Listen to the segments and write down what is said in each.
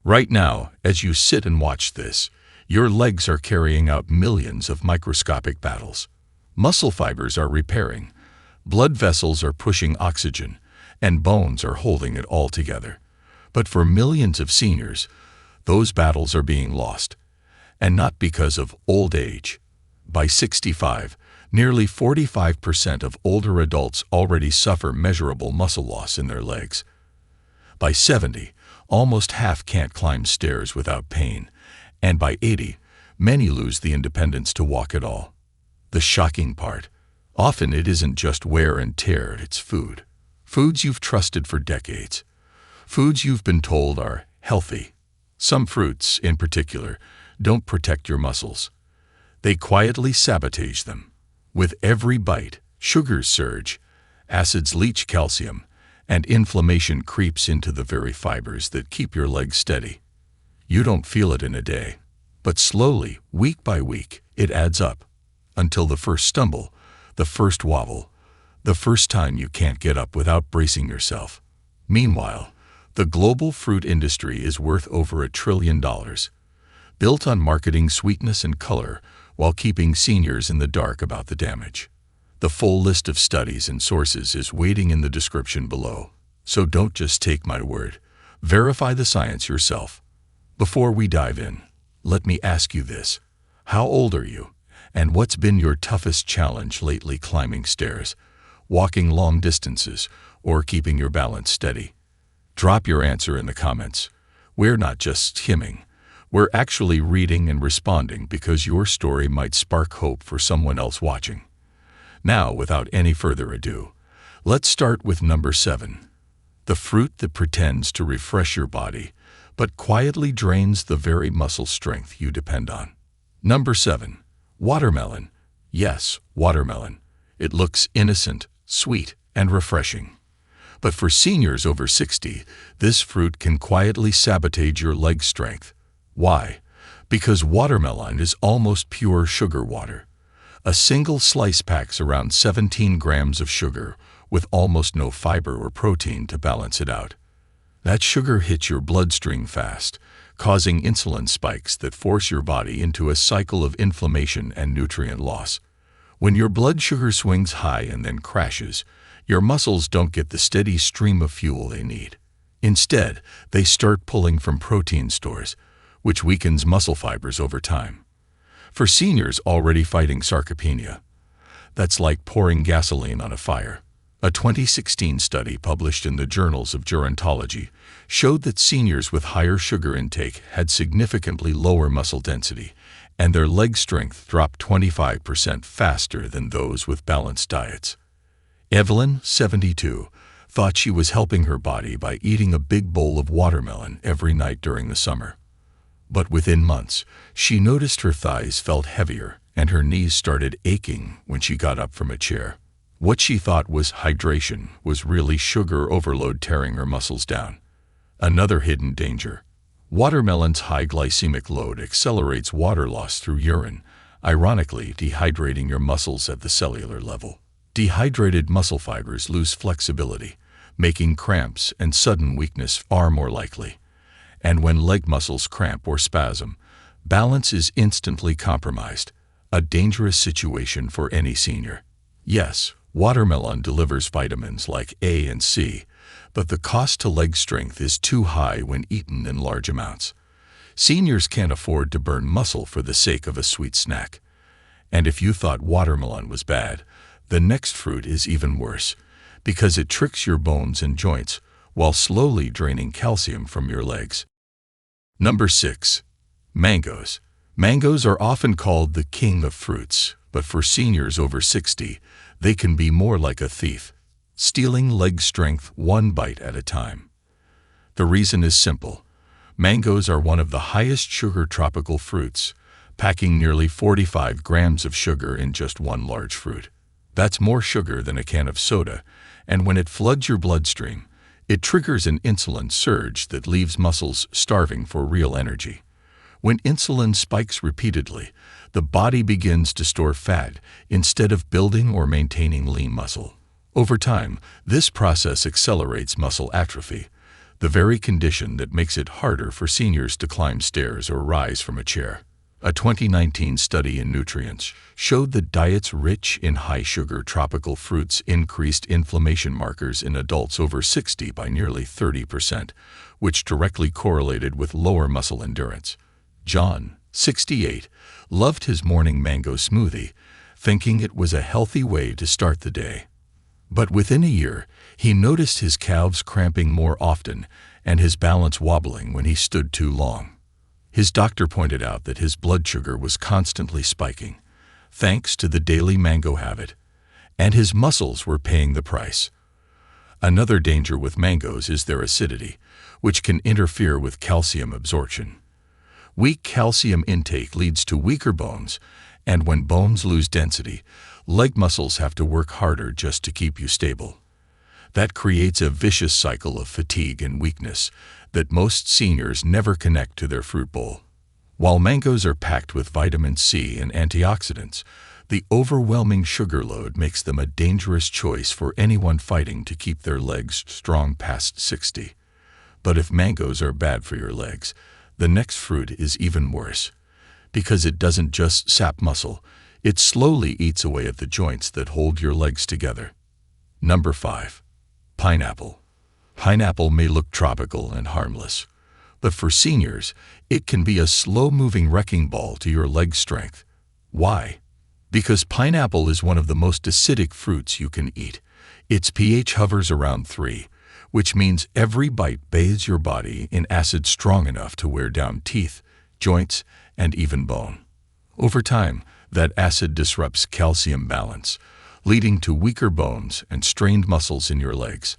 Right now, as you sit and watch this, your legs are carrying out millions of microscopic battles. Muscle fibers are repairing, blood vessels are pushing oxygen, and bones are holding it all together. But for millions of seniors, those battles are being lost. And not because of old age. By 65, nearly 45% of older adults already suffer measurable muscle loss in their legs. By 70, almost half can't climb stairs without pain. And by 80, many lose the independence to walk at all. The shocking part, often it isn't just wear and tear, it's food. Foods you've trusted for decades. Foods you've been told are healthy. Some fruits, in particular, don't protect your muscles. They quietly sabotage them. With every bite, sugars surge, acids leach calcium, and inflammation creeps into the very fibers that keep your legs steady. You don't feel it in a day, but slowly, week by week, it adds up, until the first stumble, the first wobble, the first time you can't get up without bracing yourself. Meanwhile, the global fruit industry is worth over $1 trillion, built on marketing sweetness and color while keeping seniors in the dark about the damage. The full list of studies and sources is waiting in the description below, so don't just take my word. Verify the science yourself. Before we dive in, let me ask you this. How old are you? And what's been your toughest challenge lately, climbing stairs, walking long distances, or keeping your balance steady? Drop your answer in the comments. We're not just skimming. We're actually reading and responding because your story might spark hope for someone else watching. Now, without any further ado, let's start with number 7. The fruit that pretends to refresh your body, but quietly drains the very muscle strength you depend on. Number 7. Watermelon. Yes, watermelon. It looks innocent, sweet, and refreshing. But for seniors over 60, this fruit can quietly sabotage your leg strength. Why? Because watermelon is almost pure sugar water. A single slice packs around 17 grams of sugar, with almost no fiber or protein to balance it out. That sugar hits your bloodstream fast, causing insulin spikes that force your body into a cycle of inflammation and nutrient loss. When your blood sugar swings high and then crashes, your muscles don't get the steady stream of fuel they need. Instead, they start pulling from protein stores, which weakens muscle fibers over time. For seniors already fighting sarcopenia, that's like pouring gasoline on a fire. A 2016 study published in the Journals of Gerontology showed that seniors with higher sugar intake had significantly lower muscle density, and their leg strength dropped 25% faster than those with balanced diets. Evelyn, 72, thought she was helping her body by eating a big bowl of watermelon every night during the summer. But within months, she noticed her thighs felt heavier and her knees started aching when she got up from a chair. What she thought was hydration was really sugar overload tearing her muscles down. Another hidden danger. Watermelon's high glycemic load accelerates water loss through urine, ironically dehydrating your muscles at the cellular level. Dehydrated muscle fibers lose flexibility, making cramps and sudden weakness far more likely. And when leg muscles cramp or spasm, balance is instantly compromised, a dangerous situation for any senior. Yes, watermelon delivers vitamins like A and C, but the cost to leg strength is too high when eaten in large amounts. Seniors can't afford to burn muscle for the sake of a sweet snack. And if you thought watermelon was bad, the next fruit is even worse, because it tricks your bones and joints while slowly draining calcium from your legs. Number 6. Mangoes. Mangoes are often called the king of fruits, but for seniors over 60, they can be more like a thief, stealing leg strength one bite at a time. The reason is simple. Mangoes are one of the highest sugar tropical fruits, packing nearly 45 grams of sugar in just one large fruit. That's more sugar than a can of soda, and when it floods your bloodstream, it triggers an insulin surge that leaves muscles starving for real energy. When insulin spikes repeatedly, the body begins to store fat instead of building or maintaining lean muscle. Over time, this process accelerates muscle atrophy, the very condition that makes it harder for seniors to climb stairs or rise from a chair. A 2019 study in Nutrients showed that diets rich in high-sugar tropical fruits increased inflammation markers in adults over 60 by nearly 30%, which directly correlated with lower muscle endurance. John, 68, loved his morning mango smoothie, thinking it was a healthy way to start the day. But within a year, he noticed his calves cramping more often and his balance wobbling when he stood too long. His doctor pointed out that his blood sugar was constantly spiking, thanks to the daily mango habit, and his muscles were paying the price. Another danger with mangoes is their acidity, which can interfere with calcium absorption. Weak calcium intake leads to weaker bones, and when bones lose density, leg muscles have to work harder just to keep you stable. That creates a vicious cycle of fatigue and weakness that most seniors never connect to their fruit bowl. While mangoes are packed with vitamin C and antioxidants, the overwhelming sugar load makes them a dangerous choice for anyone fighting to keep their legs strong past 60. But if mangoes are bad for your legs, the next fruit is even worse. Because it doesn't just sap muscle, it slowly eats away at the joints that hold your legs together. Number 5. Pineapple. Pineapple may look tropical and harmless, but for seniors, it can be a slow-moving wrecking ball to your leg strength. Why? Because pineapple is one of the most acidic fruits you can eat. Its pH hovers around 3, which means every bite bathes your body in acid strong enough to wear down teeth, joints, and even bone. Over time, that acid disrupts calcium balance, leading to weaker bones and strained muscles in your legs.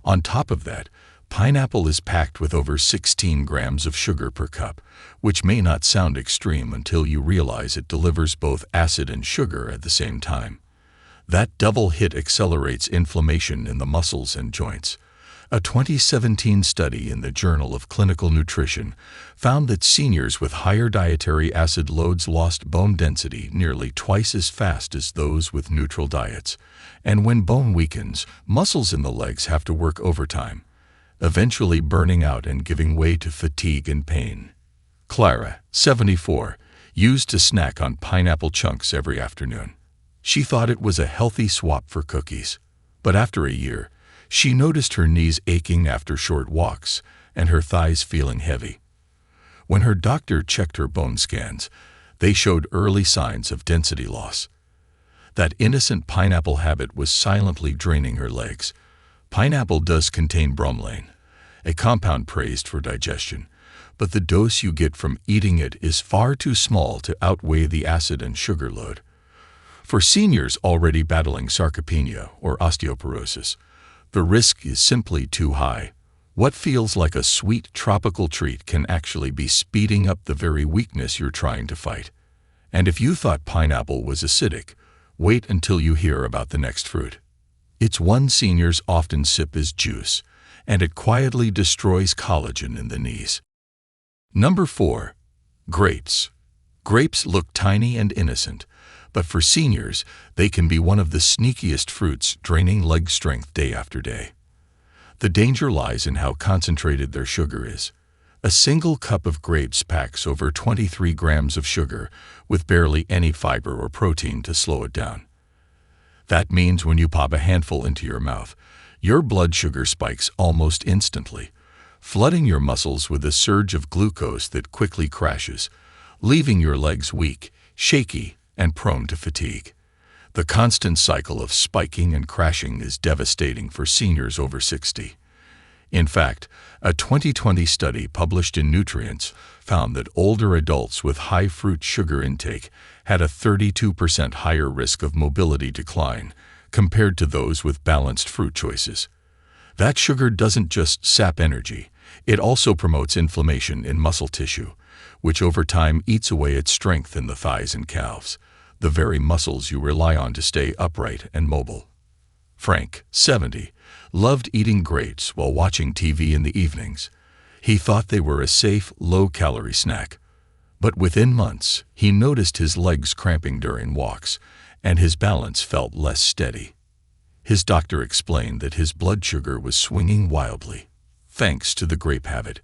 On top of that, pineapple is packed with over 16 grams of sugar per cup, which may not sound extreme until you realize it delivers both acid and sugar at the same time. That double hit accelerates inflammation in the muscles and joints. A 2017 study in the Journal of Clinical Nutrition found that seniors with higher dietary acid loads lost bone density nearly twice as fast as those with neutral diets. And when bone weakens, muscles in the legs have to work overtime, eventually burning out and giving way to fatigue and pain. Clara, 74, used to snack on pineapple chunks every afternoon. She thought it was a healthy swap for cookies. But after a year, she noticed her knees aching after short walks and her thighs feeling heavy. When her doctor checked her bone scans, they showed early signs of density loss. That innocent pineapple habit was silently draining her legs. Pineapple does contain bromelain, a compound praised for digestion, but the dose you get from eating it is far too small to outweigh the acid and sugar load. For seniors already battling sarcopenia or osteoporosis, the risk is simply too high. What feels like a sweet tropical treat can actually be speeding up the very weakness you're trying to fight. And if you thought pineapple was acidic, wait until you hear about the next fruit. It's one seniors often sip as juice, and it quietly destroys collagen in the knees. Number 4. Grapes. Grapes look tiny and innocent, but for seniors, they can be one of the sneakiest fruits, draining leg strength day after day. The danger lies in how concentrated their sugar is. A single cup of grapes packs over 23 grams of sugar, with barely any fiber or protein to slow it down. That means when you pop a handful into your mouth, your blood sugar spikes almost instantly, flooding your muscles with a surge of glucose that quickly crashes, leaving your legs weak, shaky, and prone to fatigue. The constant cycle of spiking and crashing is devastating for seniors over 60. In fact, a 2020 study published in Nutrients found that older adults with high fruit sugar intake had a 32% higher risk of mobility decline compared to those with balanced fruit choices. That sugar doesn't just sap energy, it also promotes inflammation in muscle tissue, which over time eats away at strength in the thighs and calves, the very muscles you rely on to stay upright and mobile. Frank, 70, loved eating grapes while watching TV in the evenings. He thought they were a safe, low-calorie snack. But within months, he noticed his legs cramping during walks, and his balance felt less steady. His doctor explained that his blood sugar was swinging wildly. thanks to the grape habit.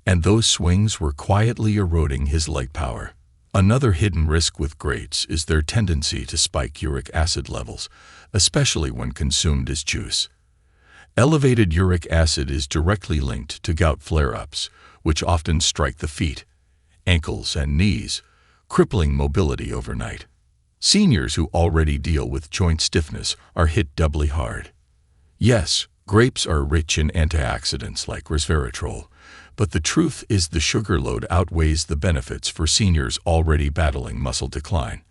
And those swings were quietly eroding his leg power. Another hidden risk with grapes is their tendency to spike uric acid levels, especially when consumed as juice. Elevated uric acid is directly linked to gout flare-ups, which often strike the feet, ankles, and knees, crippling mobility overnight. Seniors who already deal with joint stiffness are hit doubly hard. Yes, grapes are rich in antioxidants like resveratrol, but the truth is the sugar load outweighs the benefits for seniors already battling muscle decline.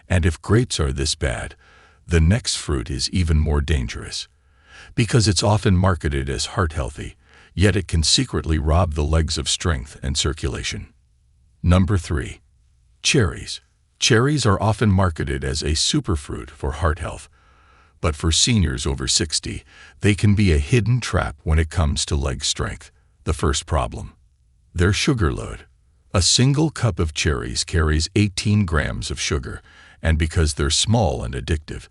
And if grapes are this bad, the next fruit is even more dangerous. Because it's often marketed as heart-healthy, yet it can secretly rob the legs of strength and circulation. Number 3. Cherries. Cherries are often marketed as a superfruit for heart health, but for seniors over 60, they can be a hidden trap when it comes to leg strength. The first problem: their sugar load. A single cup of cherries carries 18 grams of sugar, and because they're small and addictive,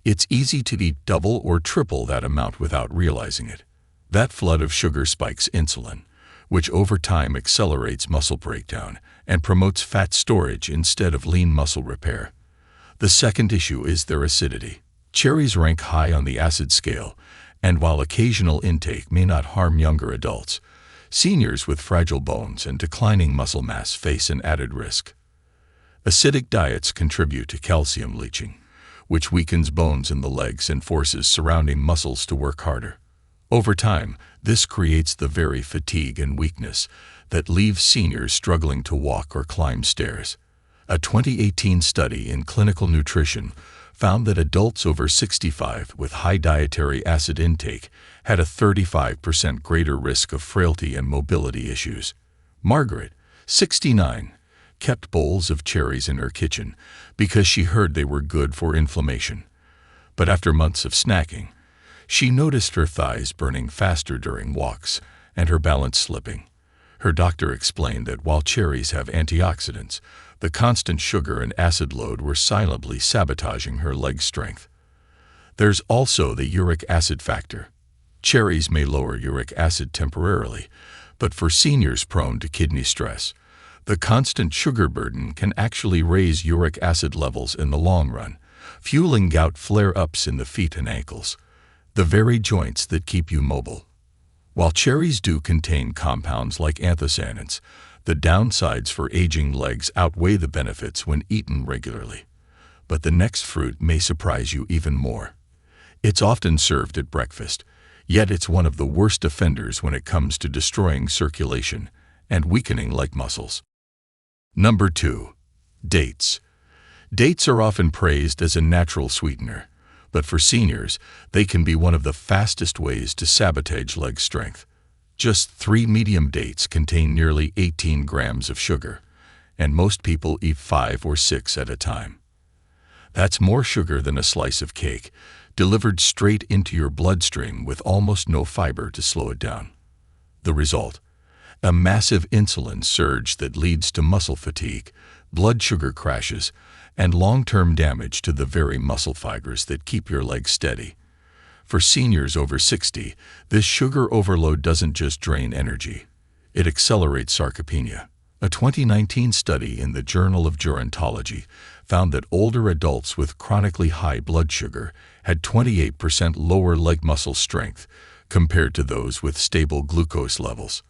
it's easy to eat double or triple that amount without realizing it. That flood of sugar spikes insulin, which over time accelerates muscle breakdown and promotes fat storage instead of lean muscle repair. The second issue is their acidity. Cherries rank high on the acid scale, and while occasional intake may not harm younger adults, seniors with fragile bones and declining muscle mass face an added risk. Acidic diets contribute to calcium leaching, which weakens bones in the legs and forces surrounding muscles to work harder. Over time, this creates the very fatigue and weakness that leaves seniors struggling to walk or climb stairs. A 2018 study in clinical nutrition found that adults over 65 with high dietary acid intake had a 35% greater risk of frailty and mobility issues. Margaret, 69, kept bowls of cherries in her kitchen because she heard they were good for inflammation. But after months of snacking, she noticed her thighs burning faster during walks and her balance slipping. Her doctor explained that while cherries have antioxidants, the constant sugar and acid load were silently sabotaging her leg strength. There's also the uric acid factor. Cherries may lower uric acid temporarily, but for seniors prone to kidney stress, the constant sugar burden can actually raise uric acid levels in the long run, fueling gout flare-ups in the feet and ankles, the very joints that keep you mobile. While cherries do contain compounds like anthocyanins, the downsides for aging legs outweigh the benefits when eaten regularly. But the next fruit may surprise you even more. It's often served at breakfast, yet it's one of the worst offenders when it comes to destroying circulation and weakening leg muscles. Number 2. Dates. Dates are often praised as a natural sweetener, but for seniors, they can be one of the fastest ways to sabotage leg strength. Just 3 medium dates contain nearly 18 grams of sugar, and most people eat 5 or 6 at a time. That's more sugar than a slice of cake, delivered straight into your bloodstream with almost no fiber to slow it down. The result? A massive insulin surge that leads to muscle fatigue, blood sugar crashes, and long-term damage to the very muscle fibers that keep your legs steady. For seniors over 60, this sugar overload doesn't just drain energy, it accelerates sarcopenia. A 2019 study in the Journal of Gerontology found that older adults with chronically high blood sugar had 28% lower leg muscle strength compared to those with stable glucose levels.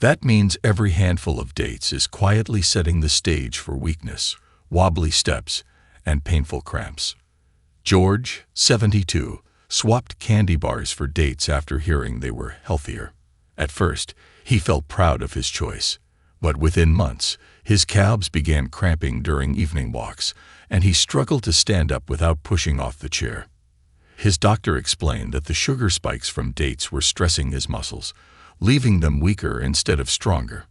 That means every handful of dates is quietly setting the stage for weakness, wobbly steps, and painful cramps. George, 72, swapped candy bars for dates after hearing they were healthier. At first, he felt proud of his choice, but within months, his calves began cramping during evening walks, and he struggled to stand up without pushing off the chair. His doctor explained that the sugar spikes from dates were stressing his muscles, leaving them weaker instead of stronger.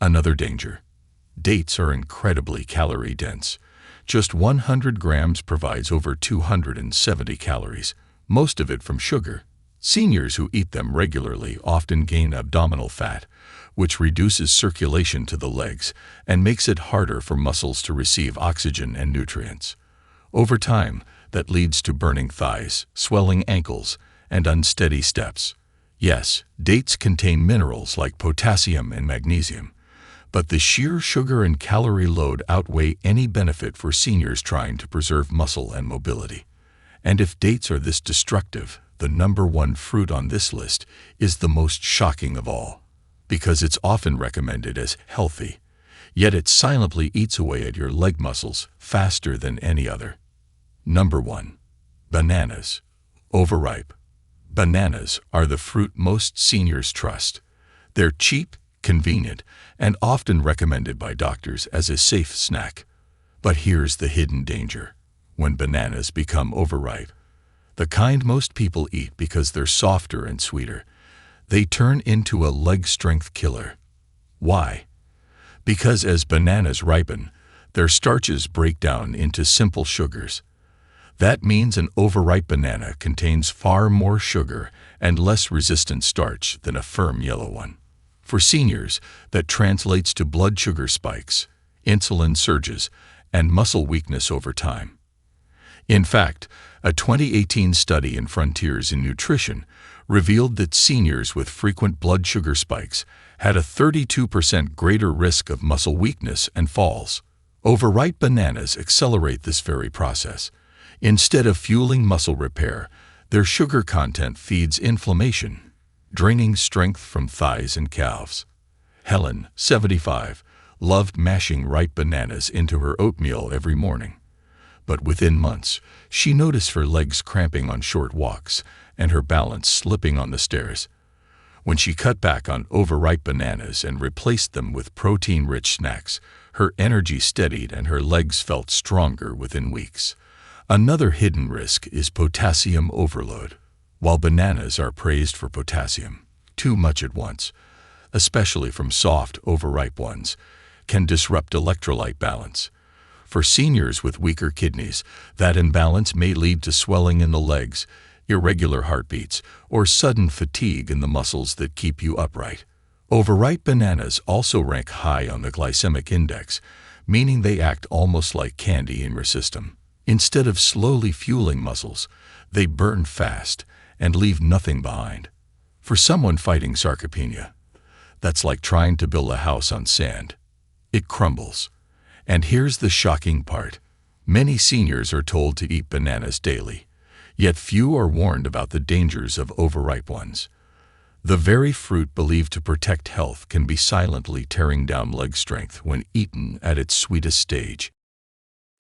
Another danger: dates are incredibly calorie-dense. Just 100 grams provides over 270 calories, most of it from sugar. Seniors who eat them regularly often gain abdominal fat, which reduces circulation to the legs and makes it harder for muscles to receive oxygen and nutrients. Over time, that leads to burning thighs, swelling ankles, and unsteady steps. Yes, dates contain minerals like potassium and magnesium, but the sheer sugar and calorie load outweigh any benefit for seniors trying to preserve muscle and mobility. And if dates are this destructive, the number one fruit on this list is the most shocking of all, because it's often recommended as healthy, yet it silently eats away at your leg muscles faster than any other. Number 1. Bananas. Overripe. Bananas are the fruit most seniors trust. They're cheap, convenient, and often recommended by doctors as a safe snack. But here's the hidden danger. When bananas become overripe, the kind most people eat because they're softer and sweeter, they turn into a leg strength killer. Why? Because as bananas ripen, their starches break down into simple sugars. That means an overripe banana contains far more sugar and less resistant starch than a firm yellow one. For seniors, that translates to blood sugar spikes, insulin surges, and muscle weakness over time. In fact, a 2018 study in Frontiers in Nutrition revealed that seniors with frequent blood sugar spikes had a 32% greater risk of muscle weakness and falls. Overripe bananas accelerate this very process. Instead of fueling muscle repair, their sugar content feeds inflammation, draining strength from thighs and calves. Helen, 75, loved mashing ripe bananas into her oatmeal every morning. But within months, she noticed her legs cramping on short walks and her balance slipping on the stairs. When she cut back on overripe bananas and replaced them with protein-rich snacks, her energy steadied and her legs felt stronger within weeks. Another hidden risk is potassium overload. While bananas are praised for potassium, too much at once, especially from soft, overripe ones, can disrupt electrolyte balance. For seniors with weaker kidneys, that imbalance may lead to swelling in the legs, irregular heartbeats, or sudden fatigue in the muscles that keep you upright. Overripe bananas also rank high on the glycemic index, meaning they act almost like candy in your system. Instead of slowly fueling muscles, they burn fast and leave nothing behind. For someone fighting sarcopenia, that's like trying to build a house on sand. It crumbles. And here's the shocking part. Many seniors are told to eat bananas daily, yet few are warned about the dangers of overripe ones. The very fruit believed to protect health can be silently tearing down leg strength when eaten at its sweetest stage.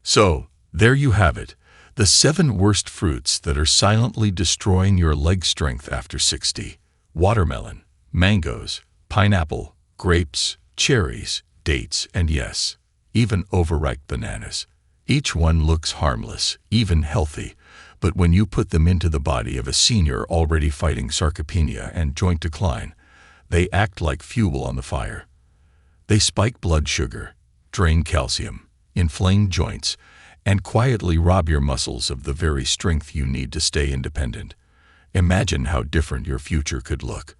So, there you have it, the 7 worst fruits that are silently destroying your leg strength after 60. Watermelon, mangoes, pineapple, grapes, cherries, dates, and yes, even overripe bananas. Each one looks harmless, even healthy, but when you put them into the body of a senior already fighting sarcopenia and joint decline, they act like fuel on the fire. They spike blood sugar, drain calcium, inflame joints, and quietly rob your muscles of the very strength you need to stay independent. Imagine how different your future could look.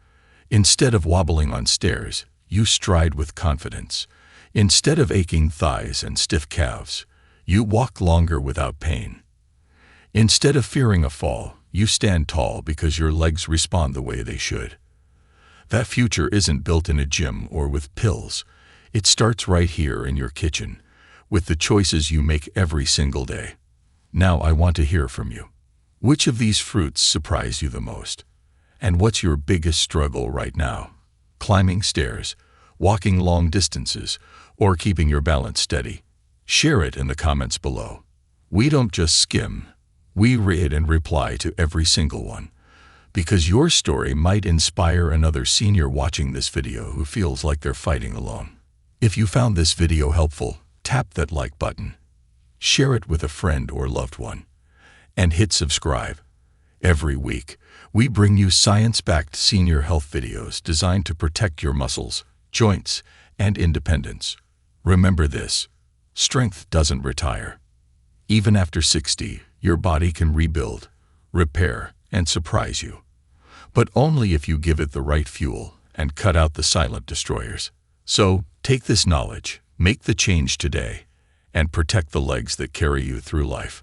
Instead of wobbling on stairs, you stride with confidence. Instead of aching thighs and stiff calves, you walk longer without pain. Instead of fearing a fall, you stand tall because your legs respond the way they should. That future isn't built in a gym or with pills. It starts right here in your kitchen, with the choices you make every single day. Now I want to hear from you. Which of these fruits surprised you the most? And what's your biggest struggle right now? Climbing stairs, walking long distances, or keeping your balance steady? Share it in the comments below. We don't just skim, we read and reply to every single one, because your story might inspire another senior watching this video who feels like they're fighting alone. If you found this video helpful, tap that like button, share it with a friend or loved one, and hit subscribe. Every week, we bring you science-backed senior health videos designed to protect your muscles, joints, and independence. Remember this, strength doesn't retire. Even after 60, your body can rebuild, repair, and surprise you. But only if you give it the right fuel and cut out the silent destroyers. So, take this knowledge, make the change today, and protect the legs that carry you through life.